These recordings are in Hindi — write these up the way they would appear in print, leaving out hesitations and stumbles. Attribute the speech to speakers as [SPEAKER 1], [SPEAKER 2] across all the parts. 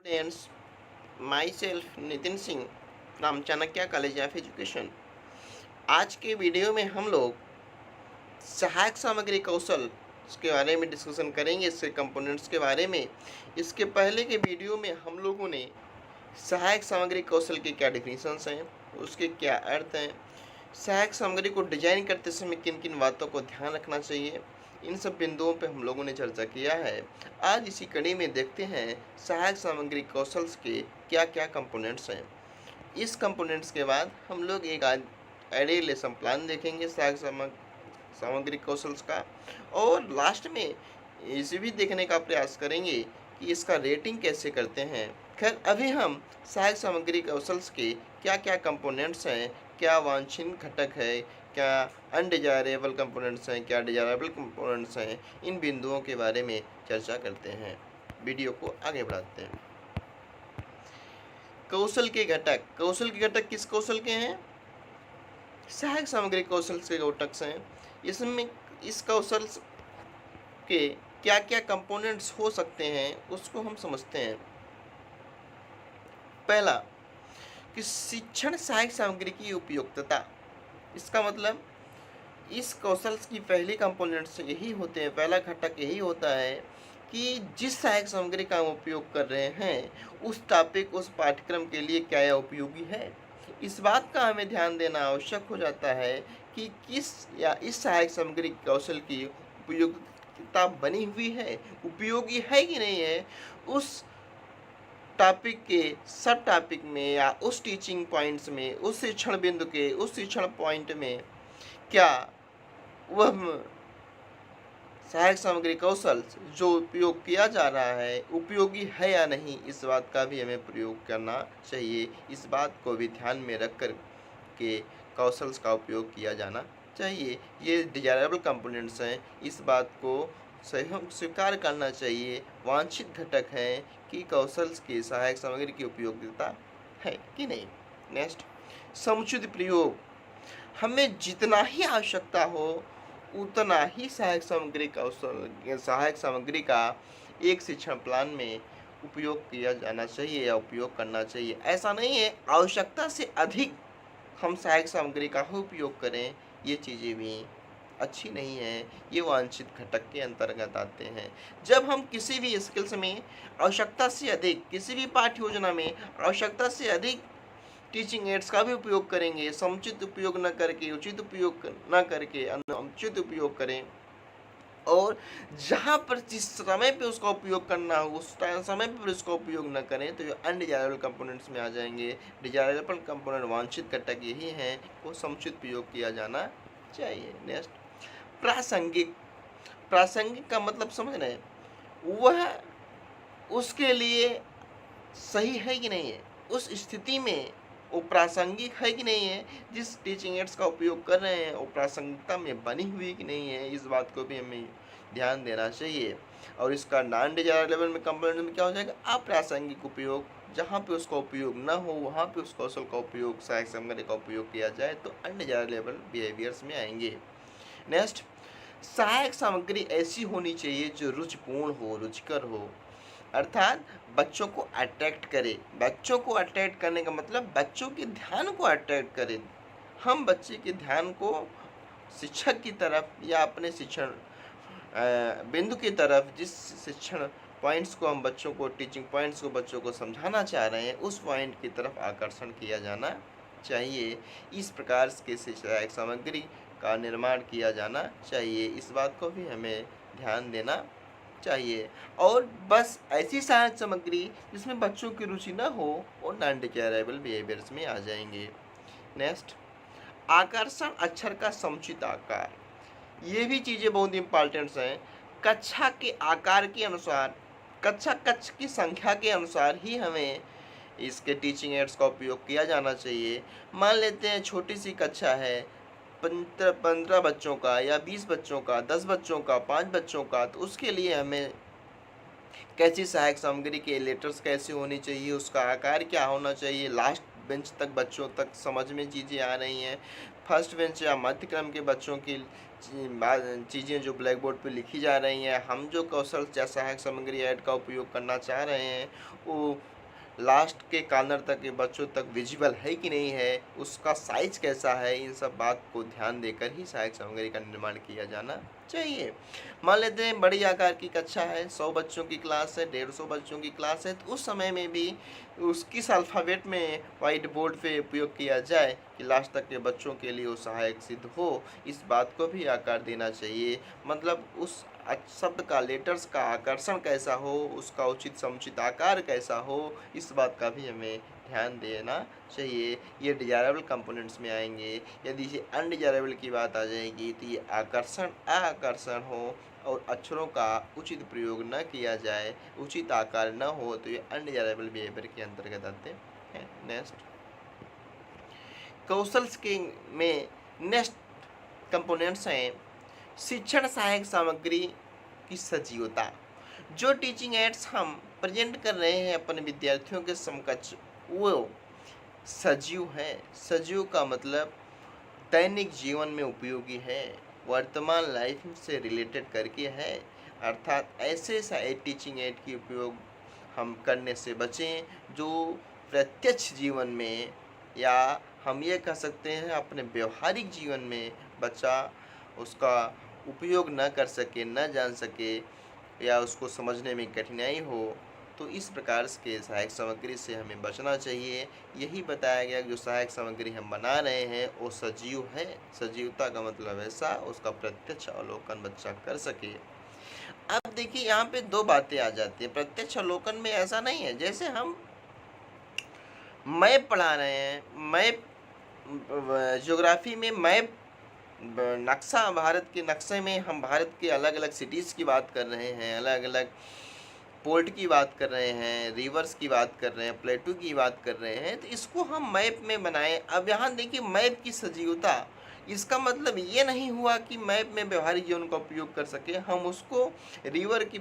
[SPEAKER 1] Students, myself Nitin Singh from Chanakya college of education. आज के वीडियो में हम लोग सहायक सामग्री कौशल के बारे में डिस्कशन करेंगे, इसके कंपोनेंट्स के बारे में। इसके पहले के वीडियो में हम लोगों ने सहायक सामग्री कौशल के क्या डिफिनीशंस हैं, उसके क्या अर्थ हैं, सहायक सामग्री को डिजाइन करते समय किन किन बातों को ध्यान रखना चाहिए, इन सब बिंदुओं पर हम लोगों ने चर्चा किया है। आज इसी कड़ी में देखते हैं सहायक सामग्री कौशल्स के क्या क्या कंपोनेंट्स हैं। इस कंपोनेंट्स के बाद हम लोग एक एडे लेसन प्लान देखेंगे सहायक सामग्री कौशल्स का, और लास्ट में इसे भी देखने का प्रयास करेंगे कि इसका रेटिंग कैसे करते हैं। खैर, अभी हम सहायक सामग्री कौशल्स के क्या क्या कंपोनेंट्स हैं, क्या वांछनीय घटक है, क्या अनडिजायरेबल कंपोनेंट्स हैं, क्या डिजायरेबल कंपोनेंट्स हैं, इन बिंदुओं के बारे में चर्चा करते हैं। वीडियो को आगे बढ़ाते हैं। कौशल के घटक किस कौशल के हैं? सहायक सामग्री कौशल के घटक हैं। इसमें इस कौशल के क्या क्या कंपोनेंट्स हो सकते हैं उसको हम समझते हैं। पहला कि शिक्षण सहायक सामग्री की उपयुक्तता। इसका मतलब इस कौशल की पहली कंपोनेंट्स यही होते हैं, पहला घटक यही होता है कि जिस सहायक सामग्री का हम उपयोग कर रहे हैं उस टॉपिक, उस पाठ्यक्रम के लिए क्या यह उपयोगी है। इस बात का हमें ध्यान देना आवश्यक हो जाता है कि किस या इस सहायक सामग्री कौशल की उपयोगिता बनी हुई है, उपयोगी है कि नहीं है, उस टॉपिक के सब टॉपिक में या उस टीचिंग पॉइंट्स में, उस शिक्षण बिंदु के उस शिक्षण पॉइंट में क्या वह सहायक सामग्री कौशल जो उपयोग किया जा रहा है उपयोगी है या नहीं, इस बात का भी हमें प्रयोग करना चाहिए। इस बात को भी ध्यान में रख कर के कौशल्स का उपयोग किया जाना चाहिए। ये डिजायरेबल कंपोनेंट्स हैं, इस बात को स्वीकार करना चाहिए। वांछित घटक है कि कौशल्स की सहायक सामग्री की उपयोगिता है कि नहीं। नेक्स्ट, समुचित प्रयोग। हमें जितना ही आवश्यकता हो उतना ही सहायक सामग्री का एक शिक्षण प्लान में उपयोग किया जाना चाहिए या उपयोग करना चाहिए। ऐसा नहीं है आवश्यकता से अधिक हम सहायक सामग्री का ही उपयोग करें, ये चीज़ें भी अच्छी नहीं है, ये वांछित घटक के अंतर्गत आते हैं। जब हम किसी भी स्किल्स में आवश्यकता से अधिक, किसी भी पाठ्य योजना में आवश्यकता से अधिक टीचिंग एड्स का भी उपयोग करेंगे, समुचित उपयोग न करके, उचित उपयोग न करके अनुचित उपयोग करें, और जहाँ पर जिस समय पे उसका उपयोग करना हो उस समय पर उसका उपयोग न करें तो ये अनडिजायरेबल कंपोनेंट्स में आ जाएंगे। डिजायरेबल कंपोनेंट वांछित घटक यही हैं, वो समुचित उपयोग किया जाना चाहिए। नेक्स्ट, प्रासंगिक। प्रासंगिक का मतलब समझ रहे हैं, वह उसके लिए सही है कि नहीं है, उस स्थिति में वो प्रासंगिक है कि नहीं है, जिस टीचिंग एड्स का उपयोग कर रहे हैं वो प्रासंगिकता में बनी हुई कि नहीं है, इस बात को भी हमें ध्यान देना चाहिए। और इसका नॉन डिजायरेबल में कंपोनेंट में क्या हो जाएगा, अप्रासंगिक उपयोग। जहाँ पे उसका उपयोग ना हो वहाँ पे उस कौशल का उपयोग, सहायक सामग्री का उपयोग किया जाए तो अनडिजायरेबल बिहेवियर्स में आएंगे। नेक्स्ट, सहायक सामग्री ऐसी होनी चाहिए जो रुचिपूर्ण हो, रुचिकर हो, अर्थात बच्चों को अट्रैक्ट करे। बच्चों को अट्रैक्ट करने का मतलब बच्चों के ध्यान को अट्रैक्ट करे। हम बच्चे के ध्यान को शिक्षक की तरफ या अपने शिक्षण बिंदु की तरफ, जिस शिक्षण पॉइंट्स को हम बच्चों को, टीचिंग पॉइंट्स को बच्चों को समझाना चाह रहे हैं, उस पॉइंट की तरफ आकर्षण किया जाना चाहिए। इस प्रकार के सहायक सामग्री का निर्माण किया जाना चाहिए, इस बात को भी हमें ध्यान देना चाहिए। और बस ऐसी सहायक सामग्री जिसमें बच्चों की रुचि ना हो और नॉन डिजायरेबल बिहेवियर्स में आ जाएंगे। नेक्स्ट, आकर्षण अक्षर का समुचित आकार। ये भी चीज़ें बहुत इंपॉर्टेंट हैं। कक्षा के आकार के अनुसार, कक्ष की संख्या के अनुसार ही हमें इसके टीचिंग एड्स का उपयोग किया जाना चाहिए। मान लेते हैं छोटी सी कक्षा है, 15 बच्चों का या 20 बच्चों का, 10 बच्चों का, 5 बच्चों का, तो उसके लिए हमें कैसी सहायक सामग्री के लेटर्स कैसे होनी चाहिए, उसका आकार क्या होना चाहिए, लास्ट बेंच तक बच्चों तक समझ में चीज़ें आ रही हैं, फर्स्ट बेंच या मध्य क्रम के बच्चों की चीज़ें जो ब्लैक बोर्ड पे लिखी जा रही हैं, हम जो कौशल या सहायक सामग्री ऐड का उपयोग करना चाह रहे हैं, वो लास्ट के कॉर्नर तक के बच्चों तक विजिबल है कि नहीं है, उसका साइज कैसा है, इन सब बात को ध्यान देकर ही सहायक सामग्री का निर्माण किया जाना चाहिए। मान लेते हैं बड़ी आकार की कक्षा है, 100 बच्चों की क्लास है, 150 बच्चों की क्लास है, तो उस समय में भी किस अल्फ़ाबेट में वाइट बोर्ड पे उपयोग किया जाए कि लास्ट तक के बच्चों के लिए वो सहायक सिद्ध हो, इस बात को भी आकार देना चाहिए। मतलब उस शब्द का, लेटर्स का आकर्षण कैसा हो, उसका उचित समुचित आकार कैसा हो, इस बात का भी हमें ध्यान देना चाहिए। ये डिजायरेबल कंपोनेंट्स में आएंगे। यदि ये अनडिजायरेबल की बात आ जाएगी तो ये आकर्षण आकर्षण हो और अक्षरों का उचित प्रयोग न किया जाए, उचित आकार न हो, तो ये अनडिजायरेबल बिहेवियर के अंतर्गत आते हैं। नेक्स्ट कौशल के में नेक्स्ट कंपोनेंट्स हैं शिक्षण सहायक सामग्री की सजीवता। जो टीचिंग एड्स हम प्रेजेंट कर रहे हैं अपने विद्यार्थियों के समकक्ष, वो सजीव है। सजीव का मतलब दैनिक जीवन में उपयोगी है, वर्तमान लाइफ से रिलेटेड करके है। अर्थात ऐसे टीचिंग एड की उपयोग हम करने से बचें जो प्रत्यक्ष जीवन में, या हम ये कह सकते हैं अपने व्यवहारिक जीवन में बच्चा उसका उपयोग न कर सके, न जान सके, या उसको समझने में कठिनाई हो, तो इस प्रकार के सहायक सामग्री से हमें बचना चाहिए। यही बताया गया कि जो सहायक सामग्री हम बना रहे हैं वो सजीव है। सजीवता का मतलब ऐसा उसका प्रत्यक्ष अवलोकन बच्चा कर सके। अब देखिए यहाँ पे दो बातें आ जाती है। प्रत्यक्ष अवलोकन में ऐसा नहीं है जैसे हम मैप पढ़ा रहे हैं, मैप ज्योग्राफी में मैप नक्शा, भारत के नक्शे में हम भारत के अलग अलग सिटीज़ की बात कर रहे हैं, अलग अलग पोर्ट की बात कर रहे हैं, रिवर्स की बात कर रहे हैं, प्लेटू की बात कर रहे हैं, तो इसको हम मैप में बनाएं। अब यहाँ देखिए मैप की सजीवता, इसका मतलब ये नहीं हुआ कि मैप में व्यवहारिक जीवन का उपयोग कर सके, हम उसको रिवर के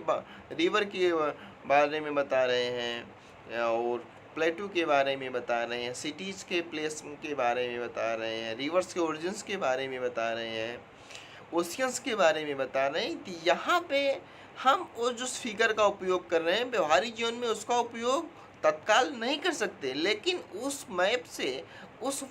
[SPEAKER 1] बारे में बता रहे हैं और प्लेटू के बारे में बता रहे हैं, सिटीज़ के प्लेस के बारे में बता रहे हैं, रिवर्स के ओरिजिन्स के बारे में बता रहे हैं, ओशियंस के बारे में बता रहे हैं। तो यहाँ पे हम वो जो फिगर का उपयोग कर रहे हैं व्यवहारिक जीवन में उसका उपयोग तत्काल नहीं कर सकते, लेकिन उस मैप से उस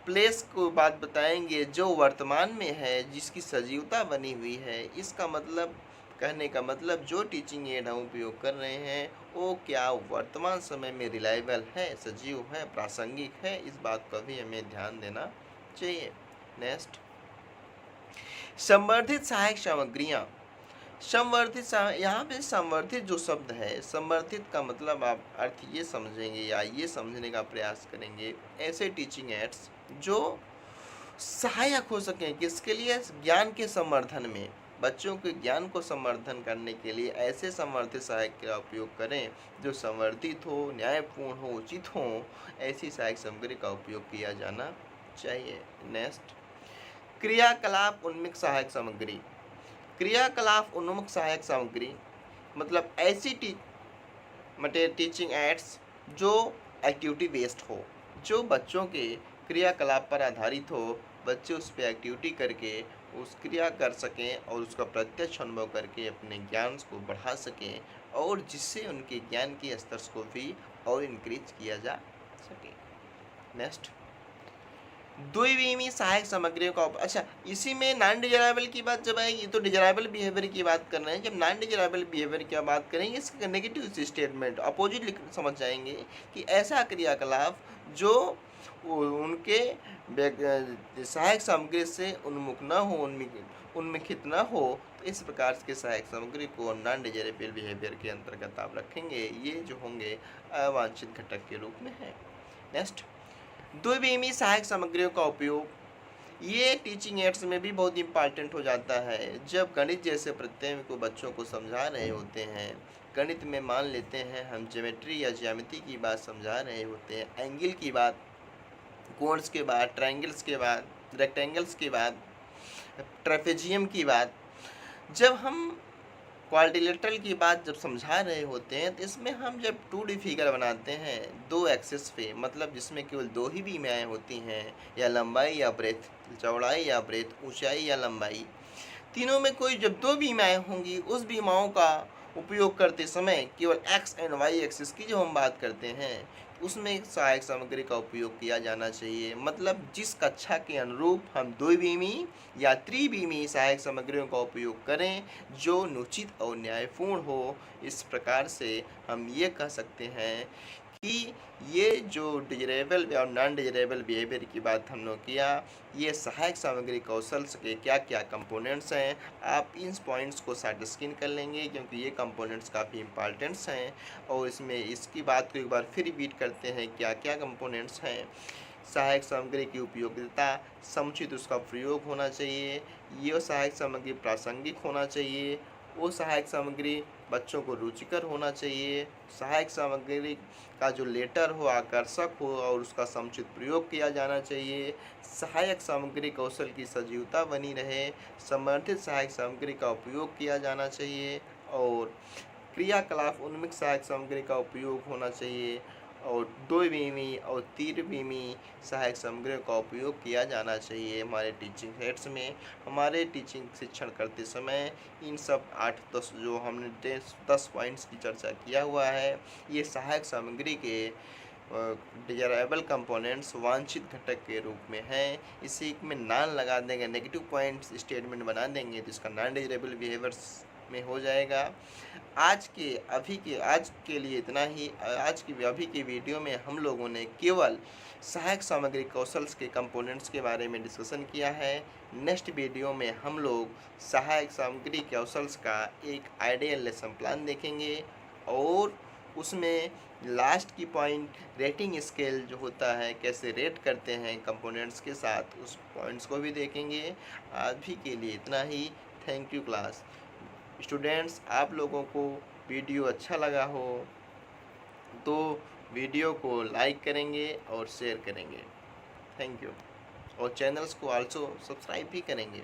[SPEAKER 1] प्लेस को बात बताएंगे जो वर्तमान में है, जिसकी सजीवता बनी हुई है। इसका मतलब, कहने का मतलब, जो टीचिंग एड हम उपयोग कर रहे हैं वो क्या वर्तमान समय में रिलायबल है, सजीव है, प्रासंगिक है, इस बात का भी हमें ध्यान देना चाहिए। नेक्स्ट संवर्धित सहायक सामग्रियाँ। संवर्धित, यहाँ पे संवर्धित जो शब्द है, संवर्धित का मतलब आप अर्थ ये समझेंगे या ये समझने का प्रयास करेंगे, ऐसे टीचिंग एड्स जो सहायक हो सकें किसके लिए, ज्ञान के संवर्धन में, बच्चों के ज्ञान को संवर्धन करने के लिए ऐसे संवर्धित सहायक का उपयोग करें जो संवर्धित हो, न्यायपूर्ण हो, उचित हो। ऐसी सहायक सामग्री का उपयोग किया जाना चाहिए। नेक्स्ट क्रियाकलाप उन्मुख सहायक सामग्री। क्रियाकलाप उन्मुख सहायक सामग्री मतलब ऐसी टीचिंग एड्स जो एक्टिविटी बेस्ड हो, जो बच्चों के क्रियाकलाप पर आधारित हो, बच्चे उस पर एक्टिविटी करके उस क्रिया कर सकें और उसका प्रत्यक्ष अनुभव करके अपने ज्ञान को बढ़ा सकें, और जिससे उनके ज्ञान के स्तर को भी और इंक्रीज किया जा सके। नेक्स्ट द्विविमीय सहायक सामग्रियों का अच्छा, इसी में नॉन डिजायरेबल की बात जब आएगी तो डिजायरेबल बिहेवियर की बात कर रहे हैं। जब नॉन डिजायरेबल बिहेवियर की बात करेंगे, इसका नेगेटिव स्टेटमेंट अपोजिट समझ जाएंगे कि ऐसा क्रियाकलाप जो उनके सहायक सामग्री से उन्मुख न हो, उन्मुखित न हो, तो इस प्रकार के सहायक सामग्री को नॉन डिजायरेबल बिहेवियर के अंतर्गत आप रखेंगे। ये जो होंगे अवांछित घटक के रूप में है। नेक्स्ट द्विविमीय सहायक सामग्रियों का उपयोग, ये टीचिंग एड्स में भी बहुत इंपॉर्टेंट हो जाता है। जब गणित जैसे प्रत्यय को बच्चों को समझा रहे होते हैं, गणित में मान लेते हैं हम ज्योमेट्री या ज्यामिति की बात समझा रहे होते हैं, एंगल की बात, कोन्स के बाद, ट्रायंगल्स के बाद, रेक्टेंगल्स के बाद, ट्रेपेजियम की बात, जब हम क्वाड्रिलेटरल की बात जब समझा रहे होते हैं तो इसमें हम जब 2D फिगर बनाते हैं 2 एक्सिस पे, मतलब जिसमें केवल 2 ही बीमाएँ होती हैं, या लंबाई या ब्रेथ, चौड़ाई या ब्रेथ, ऊंचाई या लंबाई, तीनों में कोई जब 2 बीमाएँ होंगी, उस बीमाओं का उपयोग करते समय केवल एक्स एंड वाई एक्सिस की जो हम बात करते हैं, उसमें सहायक सामग्री का उपयोग किया जाना चाहिए। मतलब जिस कक्षा के अनुरूप हम द्विबीमी या त्रिबीमी सहायक सामग्रियों का उपयोग करें, जो अनुचित और न्यायपूर्ण हो। इस प्रकार से हम ये कह सकते हैं कि ये जो डिजरेबल और नॉन डिजरेबल बिहेवियर की बात हम लोग किया, ये सहायक सामग्री कौशल के क्या क्या कंपोनेंट्स हैं, आप इन पॉइंट्स को साथ स्किन कर लेंगे क्योंकि ये कंपोनेंट्स काफ़ी इंपॉर्टेंट्स हैं। और इसमें इसकी बात को एक बार फिर रिपीट करते हैं, क्या क्या कंपोनेंट्स हैं। सहायक सामग्री की उपयोगिता, समुचित उसका प्रयोग होना चाहिए, ये सहायक सामग्री प्रासंगिक होना चाहिए, वो सहायक सामग्री बच्चों को रुचिकर होना चाहिए, सहायक सामग्री का जो लेटर हो आकर्षक हो और उसका समुचित प्रयोग किया जाना चाहिए, सहायक सामग्री कौशल की सजीवता बनी रहे, समर्थित सहायक सामग्री का उपयोग किया जाना चाहिए, और क्रियाकलाप उन्मुख सहायक सामग्री का उपयोग होना चाहिए, और द्विबीमी और त्रिबीमी सहायक सामग्रियों का उपयोग किया जाना चाहिए। हमारे टीचिंग हेड्स में, हमारे टीचिंग शिक्षण करते समय इन सब 8-10 जो हमने 10 पॉइंट्स की चर्चा किया हुआ है, ये सहायक सामग्री के डिजायरेबल कंपोनेंट्स वांछित घटक के रूप में हैं। इसी में नान लगा देंगे, नेगेटिव पॉइंट्स स्टेटमेंट बना देंगे तो इसका नॉन डिजायरेबल बिहेवियर्स में हो जाएगा। आज के लिए इतना ही। आज की अभी की वीडियो में हम लोगों ने केवल सहायक सामग्री कौशल्स के कंपोनेंट्स के बारे में डिस्कशन किया है। नेक्स्ट वीडियो में हम लोग सहायक सामग्री कौशल्स का एक आइडियल लेसन प्लान देखेंगे, और उसमें लास्ट की पॉइंट रेटिंग स्केल जो होता है, कैसे रेट करते हैं कंपोनेंट्स के साथ, उस पॉइंट्स को भी देखेंगे। आज भी के लिए इतना ही। Thank you class. स्टूडेंट्स, आप लोगों को वीडियो अच्छा लगा हो तो वीडियो को लाइक करेंगे और शेयर करेंगे। Thank you. और चैनल्स को आल्सो सब्सक्राइब भी करेंगे।